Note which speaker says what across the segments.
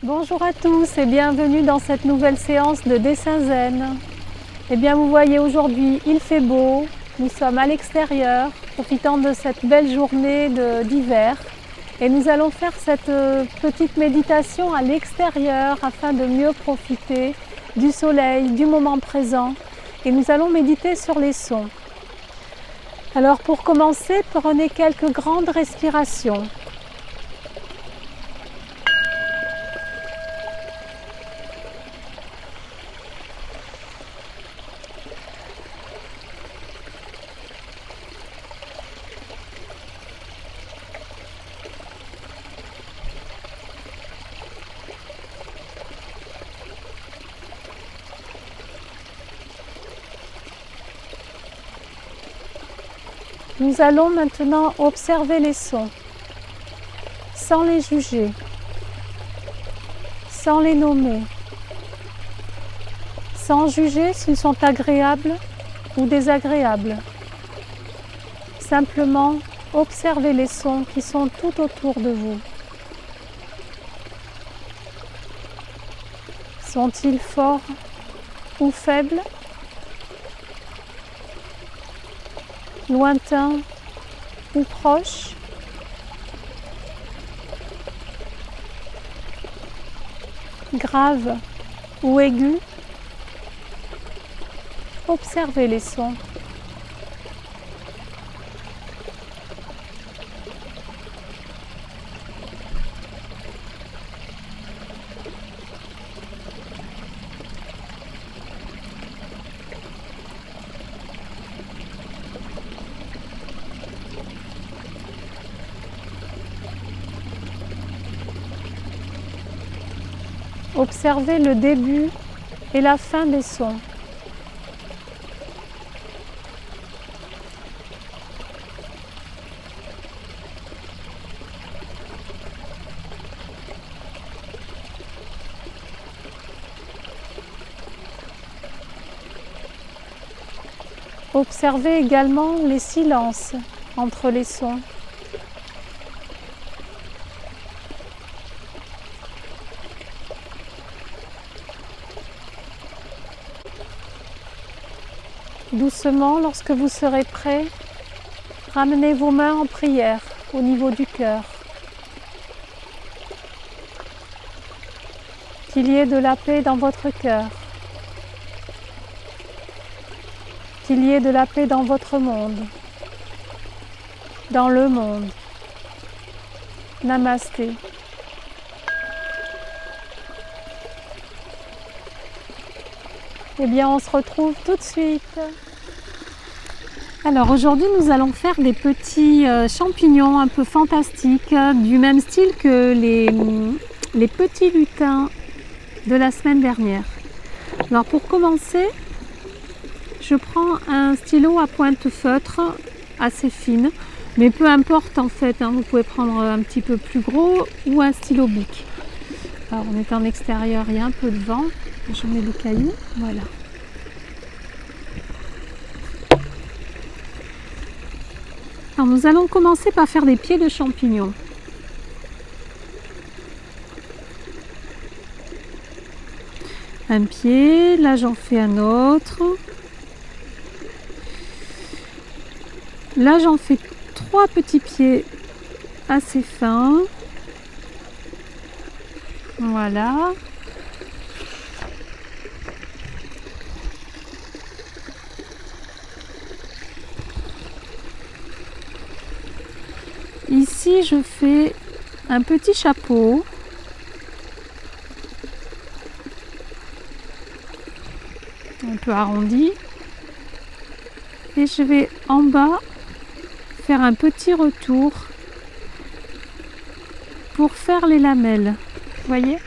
Speaker 1: Bonjour à tous et bienvenue dans cette nouvelle séance de dessin zen. Eh bien vous voyez aujourd'hui il fait beau, nous sommes à l'extérieur profitant de cette belle journée d'hiver et nous allons faire cette petite méditation à l'extérieur afin de mieux profiter du soleil, du moment présent et nous allons méditer sur les sons. Alors pour commencer, prenez quelques grandes respirations. Nous allons maintenant observer les sons, sans les juger, sans les nommer, sans juger s'ils sont agréables ou désagréables. Simplement observez les sons qui sont tout autour de vous. Sont-ils forts ou faibles ? Lointain ou proche, grave ou aigu. Observez les sons. Observez le début et la fin des sons. Observez également les silences entre les sons. Doucement, lorsque vous serez prêt, ramenez vos mains en prière au niveau du cœur. Qu'il y ait de la paix dans votre cœur. Qu'il y ait de la paix dans votre monde, dans le monde. Namasté. Eh bien, on se retrouve tout de suite. Alors aujourd'hui, nous allons faire des petits champignons un peu fantastiques, du même style que les petits lutins de la semaine dernière. Alors pour commencer, je prends un stylo à pointe feutre assez fine, mais peu importe en fait, vous pouvez prendre un petit peu plus gros ou un stylo bic. Alors on est en extérieur, il y a un peu de vent, je mets des cailloux, voilà. Alors nous allons commencer par faire des pieds de champignons. Un pied, là j'en fais un autre. Là j'en fais 3 petits pieds assez fins. Voilà. Ici, je fais un petit chapeau. Un peu arrondi. Et je vais en bas faire un petit retour pour faire les lamelles. Vous voyez ?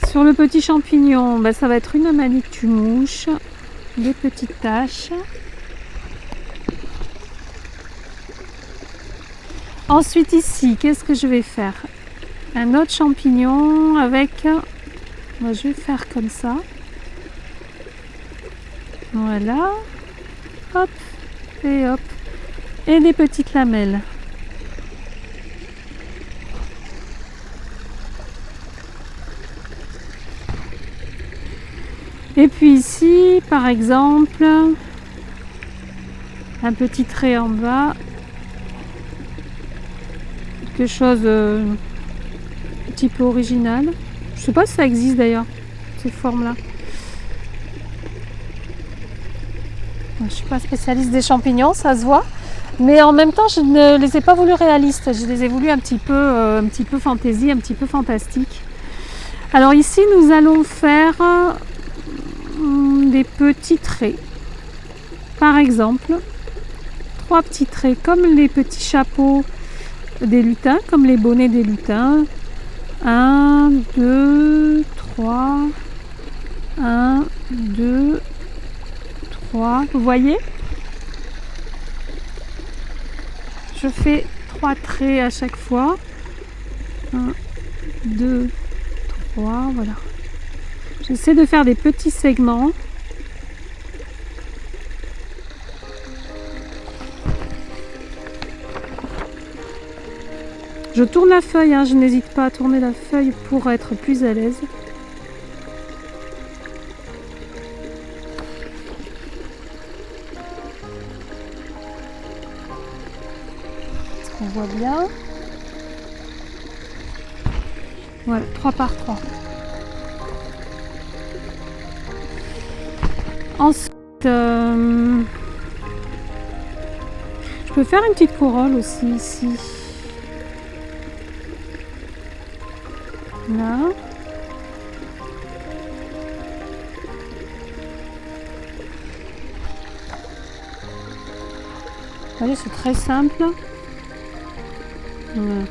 Speaker 1: Sur le petit champignon, ça va être une manicule-mouche, des petites taches. Ensuite ici, qu'est-ce que je vais faire? Un autre champignon avec... Moi je vais faire comme ça. Voilà. Hop et hop. et des petites lamelles. Et puis ici, par exemple, un petit trait en bas, quelque chose un petit peu original. Je sais pas si ça existe d'ailleurs, ces formes-là. Je ne suis pas spécialiste des champignons, ça se voit. Mais en même temps, je ne les ai pas voulus réalistes. Je les ai voulus un petit peu fantaisie, un petit peu fantastique. Alors ici, nous allons faire des petits traits. Par exemple, 3 petits traits comme les petits chapeaux des lutins, comme les bonnets des lutins. 1, 2, 3. 1, 2, 3. Vous voyez? Je fais 3 traits à chaque fois. 1, 2, 3. Voilà. J'essaie de faire des petits segments. Je tourne la feuille, hein, je n'hésite pas à tourner la feuille pour être plus à l'aise. Est-ce qu'on voit bien? Voilà, 3 par 3. Ensuite, je peux faire une petite corolle aussi ici. Là. Vous voyez, c'est très simple. Voilà.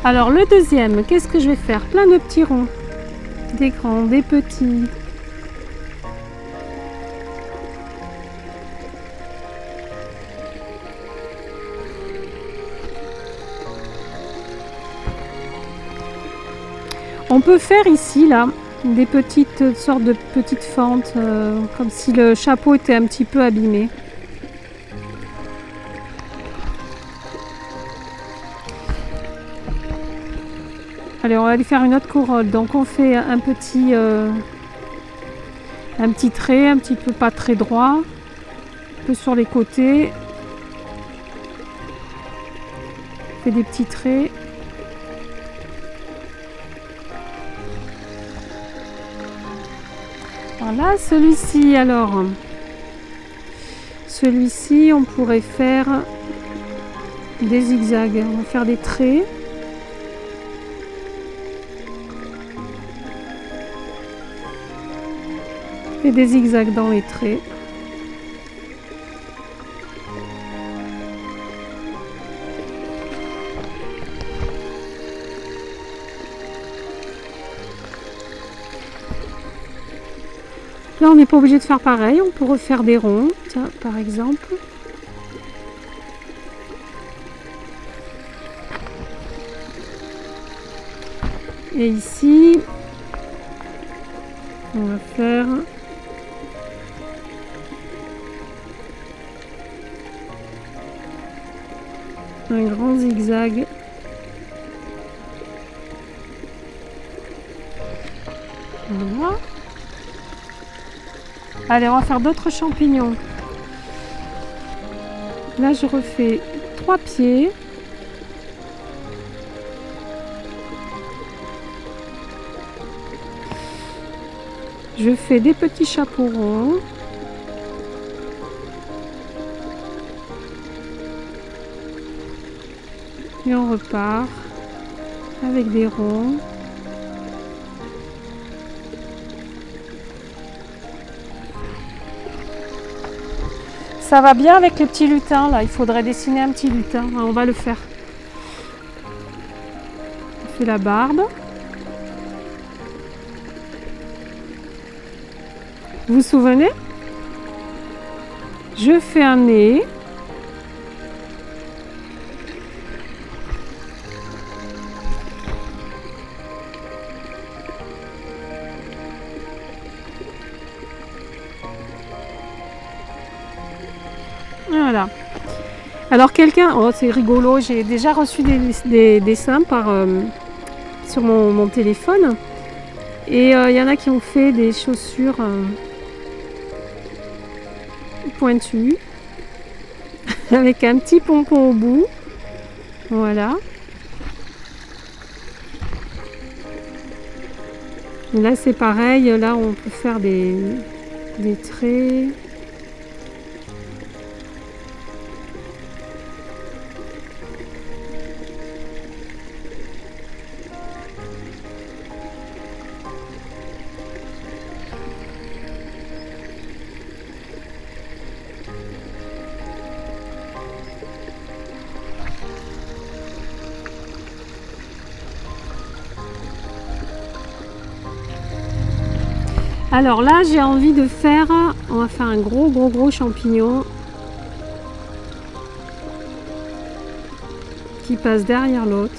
Speaker 1: Alors le deuxième, qu'est-ce que je vais faire? Plein de petits ronds. Des grands, des petits. On peut faire ici, là, des petites sortes de petites fentes, comme si le chapeau était un petit peu abîmé. Allez, on va aller faire une autre corolle. Donc on fait un petit trait, un petit peu pas très droit, un peu sur les côtés. On fait des petits traits. Voilà, celui-ci, alors, celui-ci, on pourrait faire des zigzags. On va faire des traits. Et des zigzags dans les traits. Là, on n'est pas obligé de faire pareil, on peut refaire des ronds, tiens, par exemple. Et ici, on va faire un grand zigzag. Voilà. Allez, on va faire d'autres champignons. Là, je refais 3 pieds. Je fais des petits chapeaux ronds. Et on repart avec des ronds. Ça va bien avec les petits lutins là, il faudrait dessiner un petit lutin, on va le faire. On fait la barbe. Vous vous souvenez? Je fais un nez. Voilà. Alors quelqu'un, oh c'est rigolo, j'ai déjà reçu des dessins sur mon téléphone. Et il y en a qui ont fait des chaussures pointues avec un petit pompon au bout. Voilà. Et là c'est pareil, là on peut faire des traits. Alors là, j'ai envie de faire, on va faire un gros champignon qui passe derrière l'autre.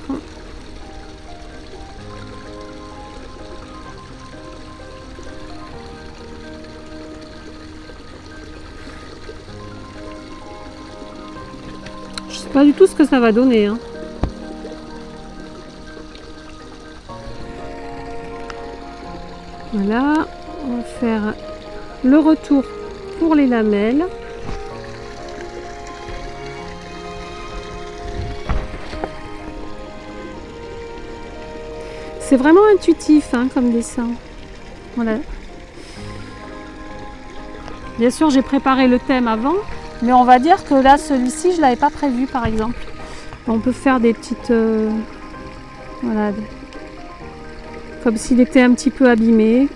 Speaker 1: Je sais pas du tout ce que ça va donner, hein. Voilà. On va faire le retour pour les lamelles. C'est vraiment intuitif hein, comme dessin. Voilà. Bien sûr, j'ai préparé le thème avant, mais on va dire que là, celui-ci, je ne l'avais pas prévu par exemple. On peut faire des petites... voilà. Comme s'il était un petit peu abîmé.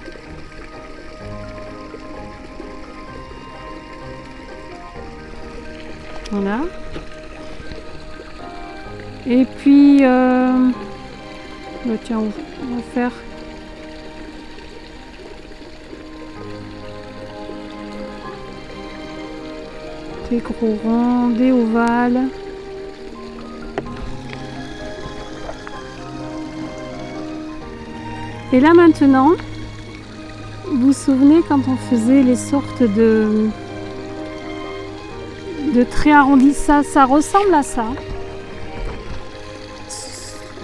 Speaker 1: Voilà. Et puis, tiens, on va faire des gros ronds, des ovales. Et là maintenant, vous vous souvenez quand on faisait les sortes de traits arrondis, ça ressemble à ça.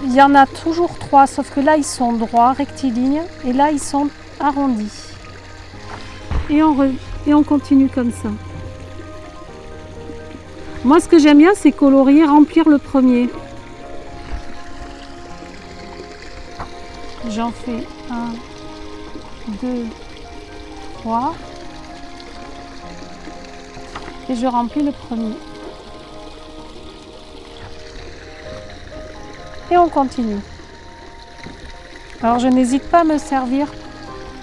Speaker 1: Il y en a toujours 3, sauf que là ils sont droits, rectilignes, et là ils sont arrondis. Et on continue comme ça. Moi ce que j'aime bien c'est colorier, remplir le premier. J'en fais 1, 2, 3. Et je remplis le premier. Et on continue. Alors je n'hésite pas à me servir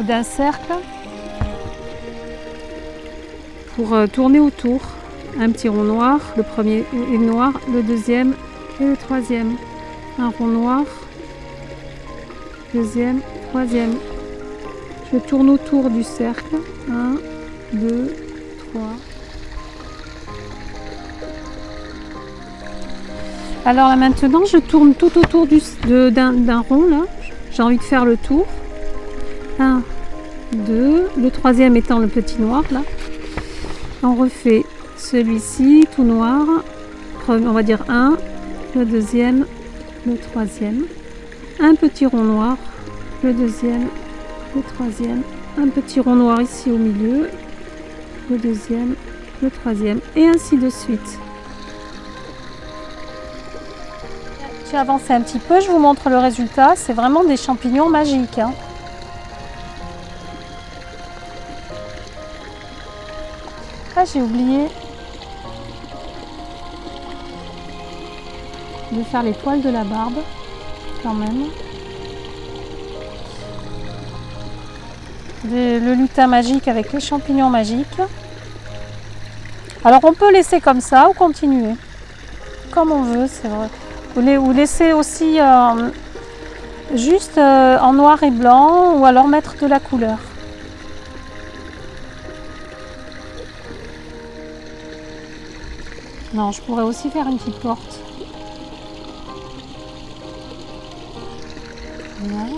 Speaker 1: d'un cercle pour tourner autour. Un petit rond noir, le premier est noir, le deuxième et le troisième. Un rond noir, deuxième, troisième. Je tourne autour du cercle. 1, 2, 3. Alors là maintenant je tourne tout autour d'un rond là. J'ai envie de faire le tour. 1, 2, le troisième étant le petit noir là. On refait celui-ci tout noir. On va dire 1, le deuxième, le troisième. Un petit rond noir, le deuxième, le troisième. Un petit rond noir ici au milieu, le deuxième, le troisième. Et ainsi de suite. J'ai avancé un petit peu, je vous montre le résultat. C'est vraiment des champignons magiques. Hein. Ah, j'ai oublié de faire les poils de la barbe, quand même. Le lutin magique avec les champignons magiques. Alors on peut laisser comme ça ou continuer. Comme on veut, c'est vrai. Ou laisser aussi juste en noir et blanc ou alors mettre de la couleur. Non, je pourrais aussi faire une petite porte. Voilà.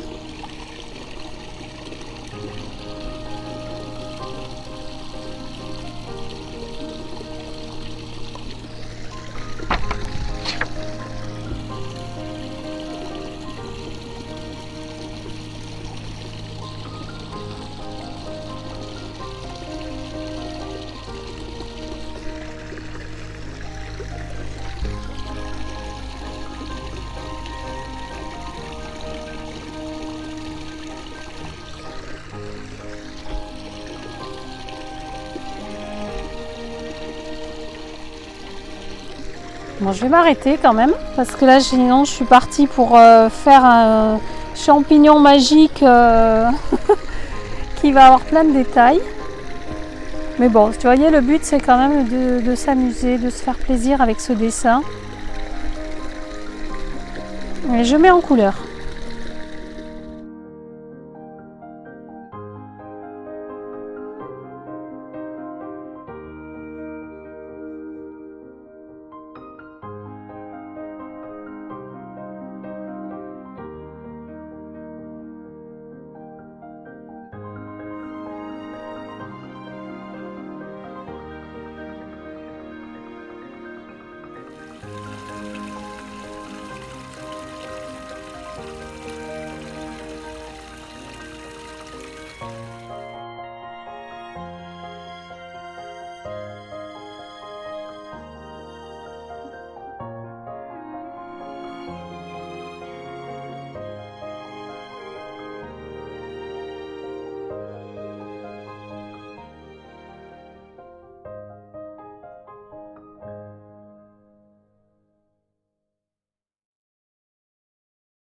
Speaker 1: Bon, je vais m'arrêter quand même, parce que là, sinon, je suis partie pour faire un champignon magique qui va avoir plein de détails. Mais bon, tu voyez, le but, c'est quand même de s'amuser, de se faire plaisir avec ce dessin. Et je mets en couleur.